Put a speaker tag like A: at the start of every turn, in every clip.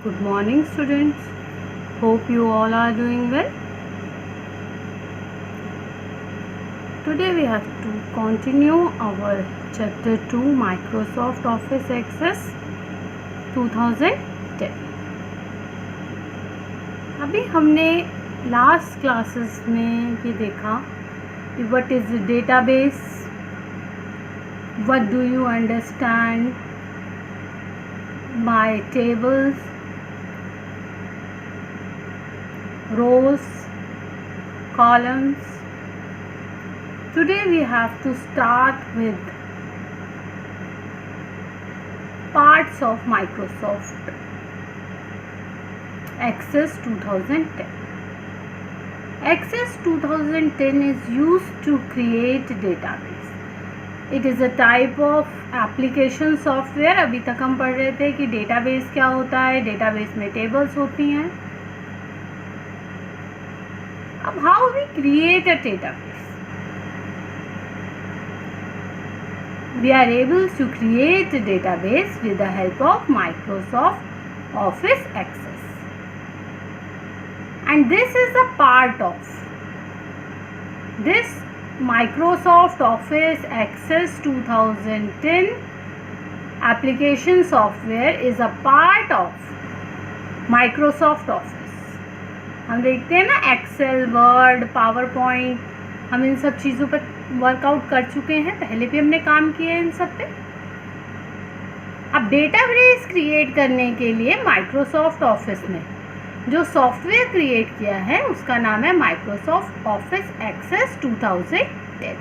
A: Good morning, students. Hope you all are doing well. Today we have to continue our chapter 2 Microsoft Office Access 2010. अभी हमने last classes में ये देखा कि what is the database, what do you understand by tables, rows, columns. Today we have to start with parts of Microsoft Access 2010. Access 2010 is used to create database. It is a type of application software. अभी तक हम पढ़ रहे थे कि database क्या होता है, database में tables होती हैं. अब how we create a database? We are able to create a database with the help of Microsoft Office Access. And this is a part of this Microsoft Office Access 2010 application software is a part of Microsoft Office. हम देखते हैं ना Excel, word, power point, हम इन सब चीज़ों पर workout कर चुके हैं, पहले भी हमने काम किया है इन सब पे. अब डेटाबेस क्रिएट करने के लिए माइक्रोसॉफ्ट ऑफिस ने जो सॉफ्टवेयर क्रिएट किया है उसका नाम है Microsoft Office Access 2010.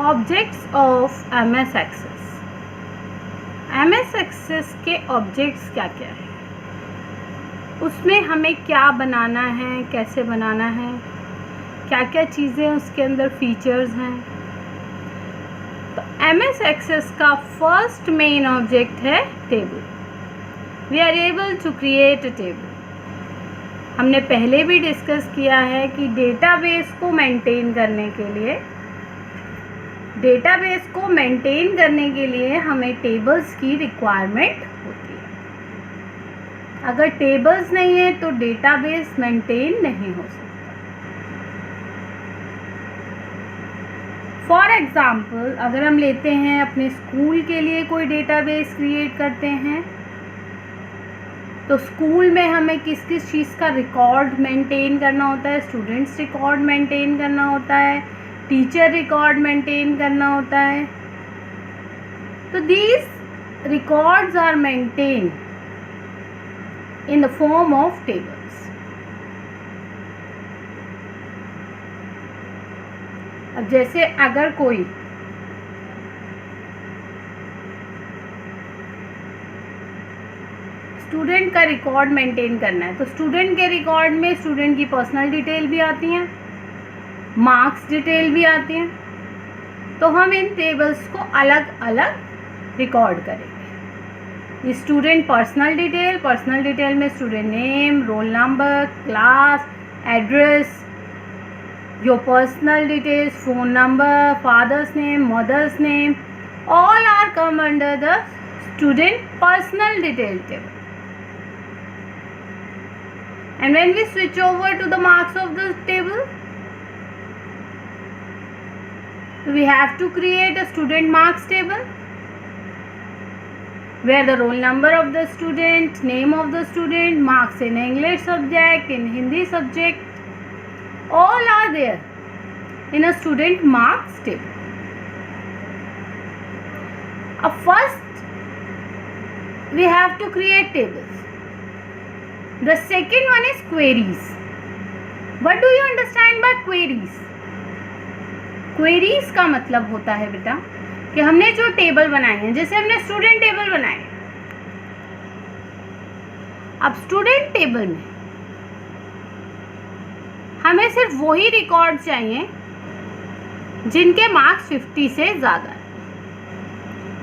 A: Objects of MS Access. MS Access के ऑब्जेक्ट्स क्या क्या है, उसमें हमें क्या बनाना है, कैसे बनाना है, क्या क्या चीज़ें उसके अंदर फीचर्स हैं. तो एमएस एक्सेस का फर्स्ट मेन ऑब्जेक्ट है table. We are able to create a table. हमने पहले भी डिस्कस किया है कि डेटाबेस को मेंटेन करने के लिए हमें टेबल्स की रिक्वायरमेंट होती है. अगर टेबल्स नहीं है तो डेटाबेस मेंटेन नहीं हो सकता. फॉर एग्जाम्पल अगर हम लेते हैं अपने स्कूल के लिए कोई डेटाबेस क्रिएट करते हैं तो स्कूल में हमें किस किस चीज़ का रिकॉर्ड मेंटेन करना होता है. स्टूडेंट्स रिकॉर्ड मेंटेन करना होता है, टीचर रिकॉर्ड मेंटेन करना होता है. तो these records are maintain in the form of tables. अब जैसे अगर कोई स्टूडेंट का रिकॉर्ड मेंटेन करना है तो स्टूडेंट के रिकॉर्ड में स्टूडेंट की पर्सनल डिटेल भी आती हैं, मार्क्स डिटेल भी आती हैं. तो हम इन टेबल्स को अलग अलग रिकॉर्ड करेंगे. स्टूडेंट पर्सनल डिटेल में student name, roll number, class, address, your personal details, phone number, father's name, mother's name, all are come under the student personal detail table. And when we switch over to the marks of the table, we have to create a student marks table where the roll number of the student, name of the student, marks in English subject, in Hindi subject, all are there in a student marks table. First we have to create tables. The second one is queries. What do you understand by queries? Queries का मतलब होता है बेटा कि हमने जो table बनाए हैं, जैसे हमने स्टूडेंट टेबल बनाए. अब स्टूडेंट टेबल में हमें सिर्फ वही रिकॉर्ड चाहिए जिनके मार्क्स 50 से ज़्यादा है.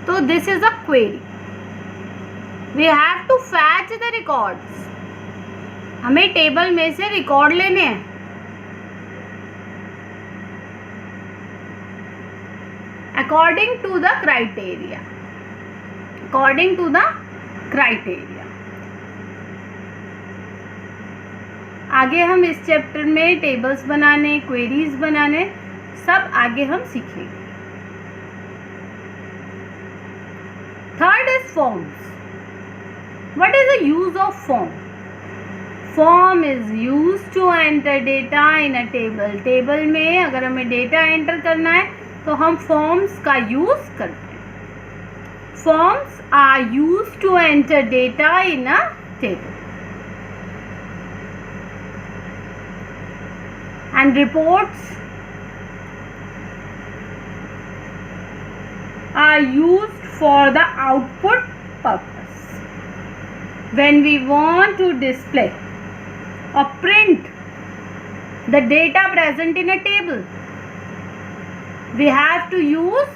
A: तो this is a query. We have to fetch the records. हमें टेबल में से रिकॉर्ड लेने हैं. according to the criteria. Criteria. आगे हम इस चैप्टर में टेबल्स बनाने, क्वेरीज बनाने सब आगे हम सीखेंगे। Third is forms. What is the use of form? Form is use to enter data in a table. Table में अगर हमें डेटा एंटर करना है तो हम फॉर्म्स का यूज करते हैं। Forms are use to enter data in a table. And reports are used for the output purpose. When we want to display or print the data present in a table, we have to use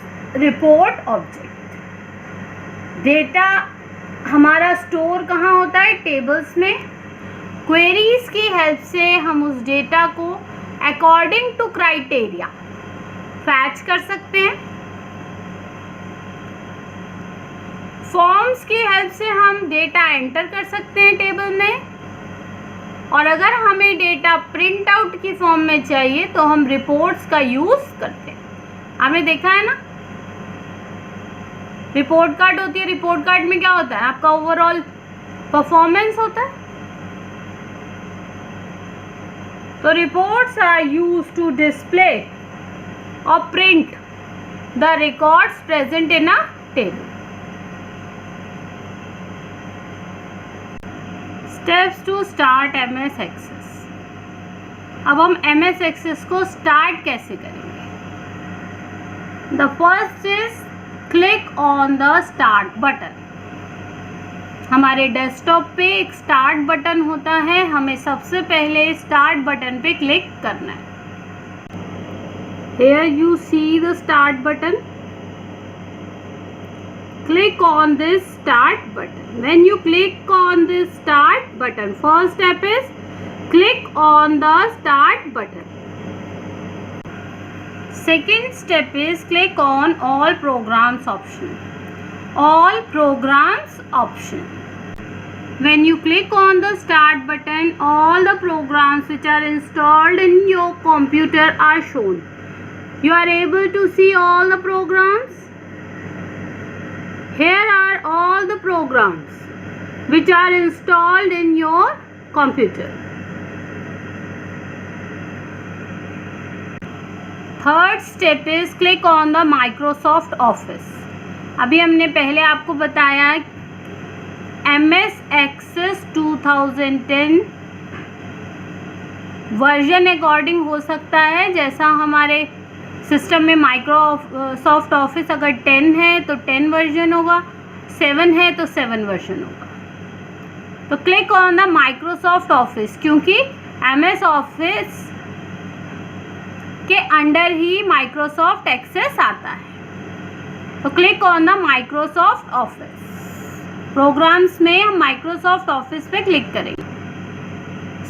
A: report object. Data हमारा store कहाँ होता है? Tables में। Queries की help से हम उस data को अकॉर्डिंग टू क्राइटेरिया फैच कर सकते हैं। फॉर्म्स की हेल्प से हम डेटा एंटर कर सकते हैं टेबल में, और अगर हमें डेटा प्रिंट आउट की फॉर्म में चाहिए तो हम रिपोर्ट्स का यूज करते हैं। आपने देखा है ना, रिपोर्ट कार्ड होती है। रिपोर्ट कार्ड में क्या होता है? आपका ओवरऑल परफॉर्मेंस होता है। तो reports are used to display और print the records present in a table. Steps to start MS Access. अब हम एमएस एक्सेस को स्टार्ट कैसे करेंगे? The first is click on the start button. हमारे डेस्कटॉप पे एक स्टार्ट बटन होता है, हमें सबसे पहले स्टार्ट बटन पे क्लिक करना है। Here you see the start button. Click on this start button. When you click on this start button, first step is click on the start button. Second step is click on all programs option. All programs option. When you click on the start button, all the programs which are installed in your computer are shown. You are able to see all the programs. Here are all the programs which are installed in your computer. Third step is click on the Microsoft Office. अभी हमने पहले आपको बताया MS Access 2010 version according हो सकता है। जैसा हमारे सिस्टम में माइक्रोसॉफ्ट ऑफिस अगर 10 है तो 10 वर्जन होगा, 7 है तो 7 वर्जन होगा। तो click on the Microsoft Office, क्योंकि MS ऑफिस के अंडर ही माइक्रोसॉफ्ट एक्सेस आता है। तो click on the Microsoft Office. Programs में हम माइक्रोसॉफ्ट ऑफिस पे क्लिक करेंगे।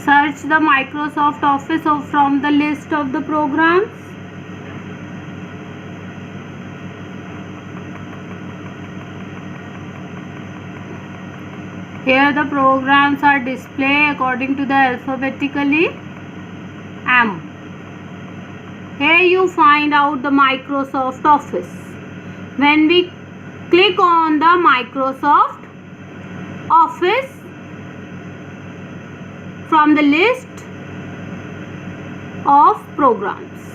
A: Search the Microsoft Office from the list of the programs. Here the programs are displayed according to the alphabetically M. Here you find out the Microsoft Office. When we click on the Microsoft Office from the list of programs,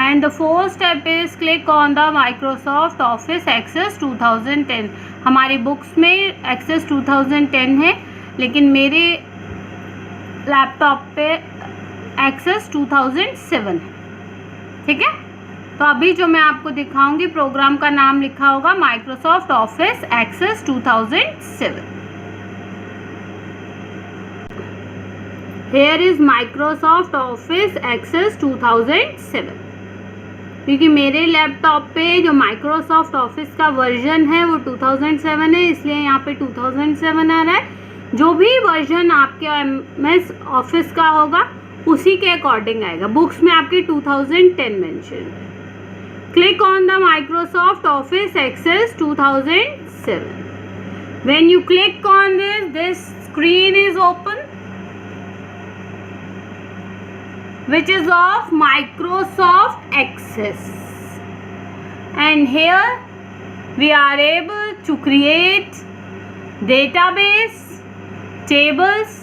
A: and the fourth step is click on the Microsoft Office Access 2010. हमारी books में Access 2010 है, लेकिन मेरे laptop पे Access 2007 है। ठीक है, तो अभी जो मैं आपको दिखाऊंगी प्रोग्राम का नाम लिखा होगा Microsoft Office Access 2007। Here is Microsoft Office Access 2007। क्योंकि मेरे लैपटॉप पे जो माइक्रोसॉफ्ट ऑफिस का वर्जन है वो 2007 है, इसलिए यहाँ पे 2007 आ रहा है। जो भी वर्जन आपके MS ऑफिस का होगा उसी के अकॉर्डिंग आएगा। बुक्स में आपकी 2010 मेंशन है। Click on the Microsoft Office Access 2007। 7. When you click on this screen is open, which is of Microsoft Access, and here we are able to create database, tables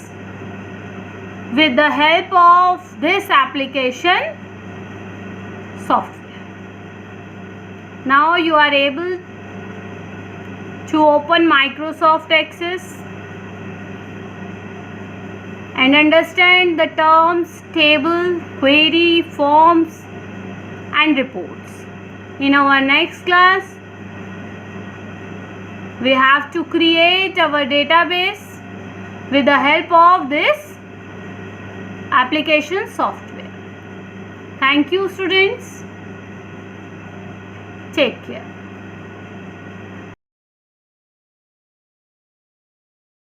A: with the help of this application software. Now you are able to open Microsoft Access and understand the terms, table, query, forms and reports. In our next class, we have to create our database with the help of this application software. Thank you, students. Take care.